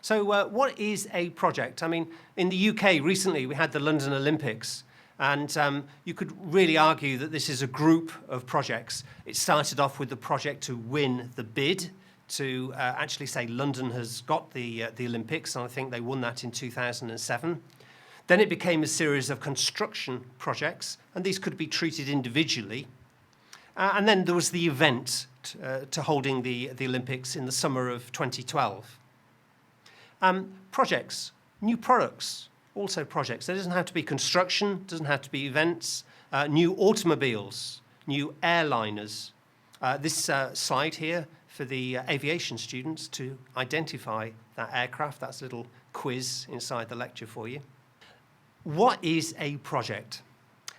So what is a project? I mean, in the UK recently we had the London Olympics, and you could really argue that this is a group of projects. It started off with the project to win the bid to actually say London has got the Olympics, and I think they won that in 2007. Then it became a series of construction projects, and these could be treated individually. And then there was the event to holding the Olympics in the summer of 2012. Projects, new products, also projects. There doesn't have to be construction, doesn't have to be events, new automobiles, new airliners. This slide here for the aviation students to identify that aircraft. That's a little quiz inside the lecture for you. What is a project?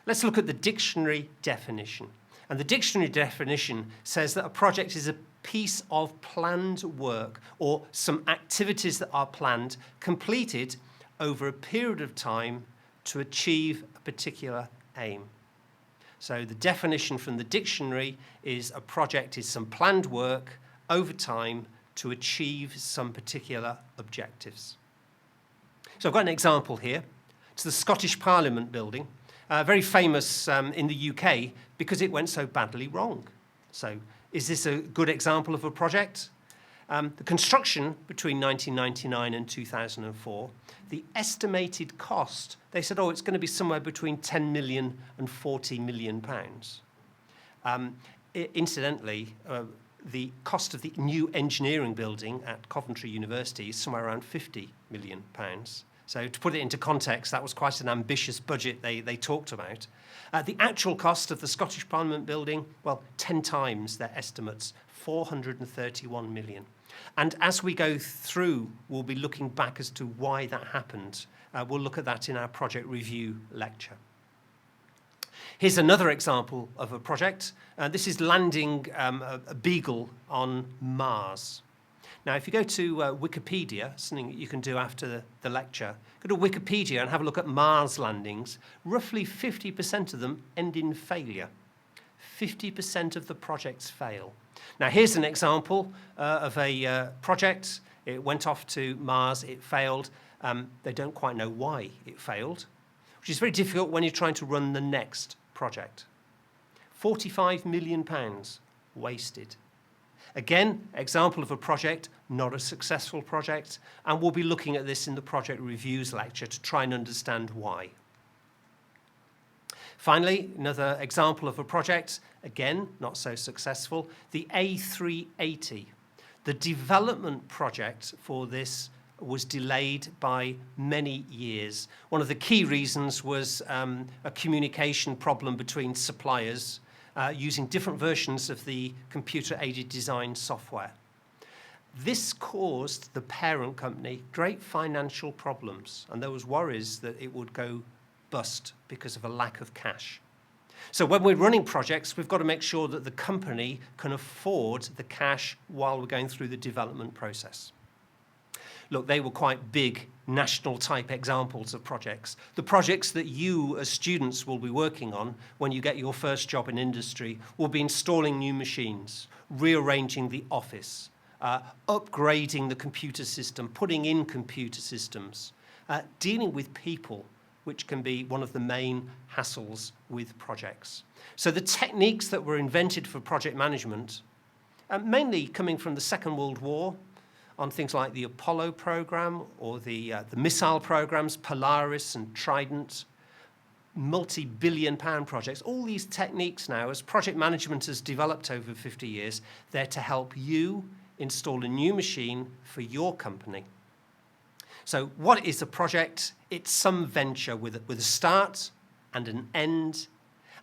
Let's look at the dictionary definition. And the dictionary definition says that a project is a piece of planned work or some activities that are planned, completed over a period of time to achieve a particular aim. So the definition from the dictionary is a project is some planned work over time to achieve some particular objectives. So I've got an example here. It's the Scottish Parliament building, very famous in the UK because it went so badly wrong. So is this a good example of a project? The construction between 1999 and 2004, the estimated cost, they said, it's going to be somewhere between 10 million and 40 million pounds. Incidentally, the cost of the new engineering building at Coventry University is somewhere around 50 million pounds. So to put it into context, that was quite an ambitious budget they talked about. The actual cost of the Scottish Parliament building, 10 times their estimates, 431 million. And as we go through, we'll be looking back as to why that happened. We'll look at that in our project review lecture. Here's another example of a project. This is landing a Beagle on Mars. Now, if you go to Wikipedia, something that you can do after the lecture, go to Wikipedia and have a look at Mars landings. Roughly 50% of them end in failure. 50% of the projects fail. Now, here's an example of a project. It went off to Mars, it failed. They don't quite know why it failed, which is very difficult when you're trying to run the next project. £45 million wasted. Again, example of a project, not a successful project, and we'll be looking at this in the project reviews lecture to try and understand why. Finally, another example of a project, again, not so successful, the A380. The development project for this was delayed by many years. One of the key reasons was a communication problem between suppliers using different versions of the computer-aided design software. This caused the parent company great financial problems, and there was worries that it would go bust because of a lack of cash. So when we're running projects, we've got to make sure that the company can afford the cash while we're going through the development process. Look, they were quite big national type examples of projects. The projects that you as students will be working on when you get your first job in industry will be installing new machines, rearranging the office, upgrading the computer system, putting in computer systems, dealing with people, which can be one of the main hassles with projects. So the techniques that were invented for project management, mainly coming from the Second World War, on things like the Apollo program or the missile programs, Polaris and Trident, multi-billion-pound projects. All these techniques now, as project management has developed over 50 years, they're to help you install a new machine for your company. So what is a project? It's some venture with a start and an end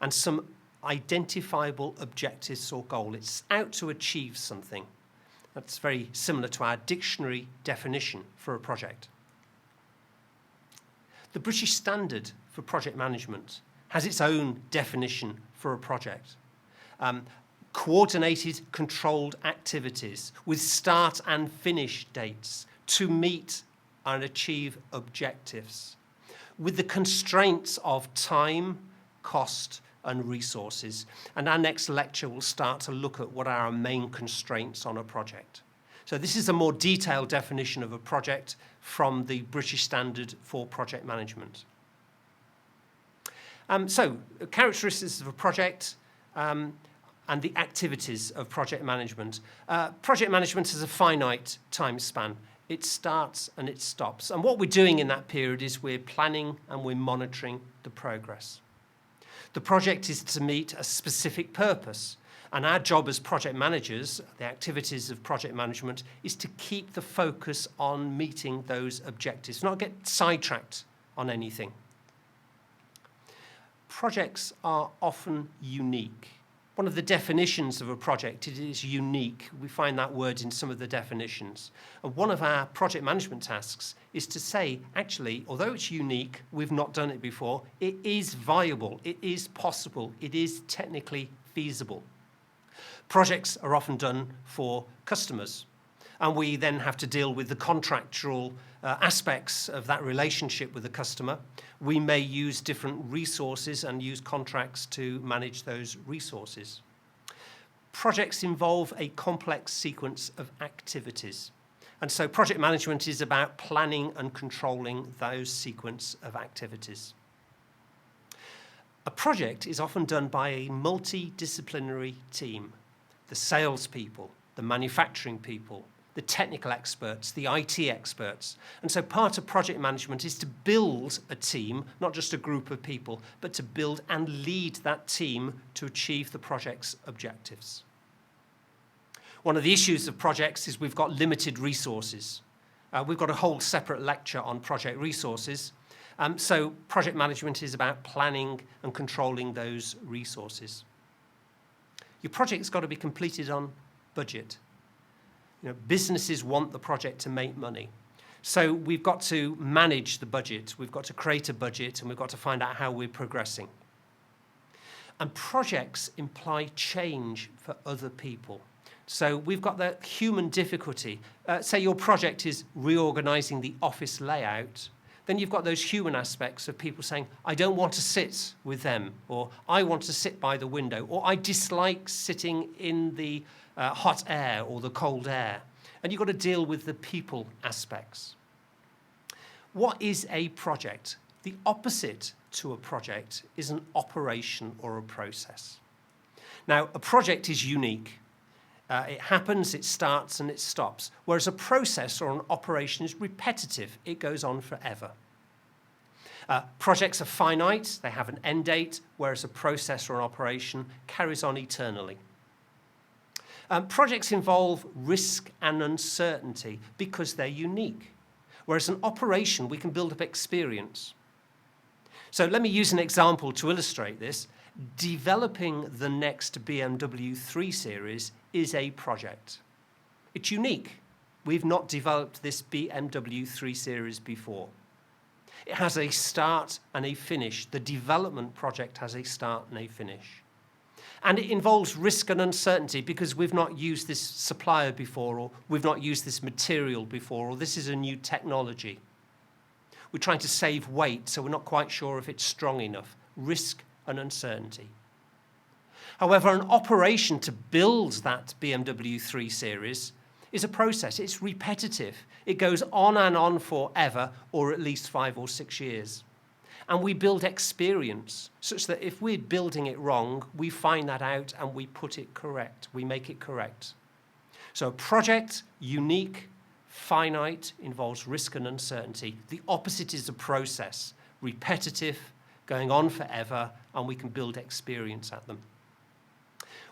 and some identifiable objectives or goal. It's out to achieve something. That's very similar to our dictionary definition for a project. The British Standard for Project Management has its own definition for a project. Coordinated, controlled activities with start and finish dates to meet and achieve objectives with the constraints of time, cost, and resources. And our next lecture will start to look at what are our main constraints on a project. So this is a more detailed definition of a project from the British Standard for Project Management. So characteristics of a project and the activities of project management. Project management has a finite time span. It starts and it stops. And what we're doing in that period is we're planning and we're monitoring the progress. The project is to meet a specific purpose. And our job as project managers, the activities of project management, is to keep the focus on meeting those objectives, not get sidetracked on anything. Projects are often unique. One of the definitions of a project, it is unique. We find that word in some of the definitions. And one of our project management tasks is to say, actually, although it's unique, we've not done it before, it is viable, it is possible, it is technically feasible. Projects are often done for customers, and we then have to deal with the contractual aspects of that relationship with the customer. We may use different resources and use contracts to manage those resources. Projects involve a complex sequence of activities, and so project management is about planning and controlling those sequence of activities. A project is often done by a multidisciplinary team. The salespeople, the manufacturing people, the technical experts, the IT experts. And so part of project management is to build a team, not just a group of people, but to build and lead that team to achieve the project's objectives. One of the issues of projects is we've got limited resources. We've got a whole separate lecture on project resources. So project management is about planning and controlling those resources. Your project's got to be completed on budget. Businesses want the project to make money. So we've got to manage the budget, we've got to create a budget, and we've got to find out how we're progressing. And projects imply change for other people. So we've got the human difficulty. Say your project is reorganizing the office layout, then you've got those human aspects of people saying, I don't want to sit with them, or I want to sit by the window, or I dislike sitting in the hot air or the cold air. And you've got to deal with the people aspects. What is a project? The opposite to a project is an operation or a process. Now, a project is unique. It happens, it starts, and it stops. Whereas a process or an operation is repetitive. It goes on forever. Projects are finite. They have an end date, whereas a process or an operation carries on eternally. Projects involve risk and uncertainty because they're unique. Whereas an operation, we can build up experience. So let me use an example to illustrate this. Developing the next BMW 3 Series is a project. It's unique. We've not developed this BMW 3 Series before. It has a start and a finish. The development project has a start and a finish. And it involves risk and uncertainty because we've not used this supplier before, or we've not used this material before, or this is a new technology. We're trying to save weight, so we're not quite sure if it's strong enough. Risk and uncertainty. However, an operation to build that BMW 3 Series is a process. It's repetitive. It goes on and on forever, or at least 5 or 6 years. And we build experience such that if we're building it wrong, we find that out and we put it correct. We make it correct. So a project, unique, finite, involves risk and uncertainty. The opposite is a process, repetitive, going on forever, and we can build experience at them.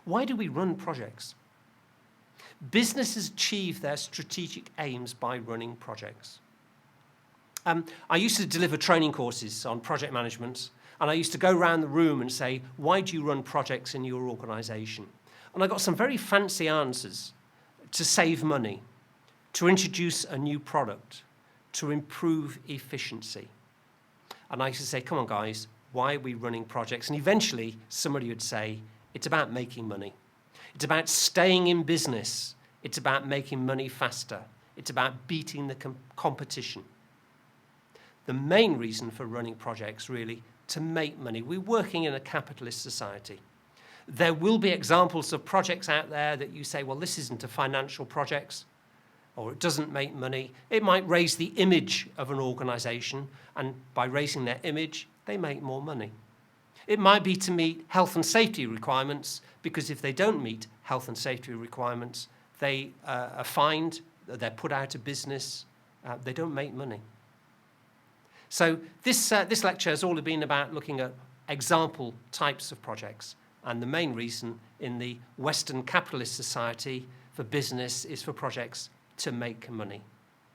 Why do we run projects? Businesses achieve their strategic aims by running projects. I used to deliver training courses on project management, and I used to go around the room and say, why do you run projects in your organization? And I got some very fancy answers: to save money, to introduce a new product, to improve efficiency. And I used to say, come on guys, why are we running projects? And eventually somebody would say, it's about making money. It's about staying in business. It's about making money faster. It's about beating the competition. The main reason for running projects, really, to make money. We're working in a capitalist society. There will be examples of projects out there that you say, well, this isn't a financial project. or it doesn't make money. It might raise the image of an organisation, and by raising their image, they make more money. It might be to meet health and safety requirements, because if they don't meet health and safety requirements, they are fined, they're put out of business, they don't make money. So this lecture has all been about looking at example types of projects, and the main reason in the Western capitalist society for business is for projects to make money.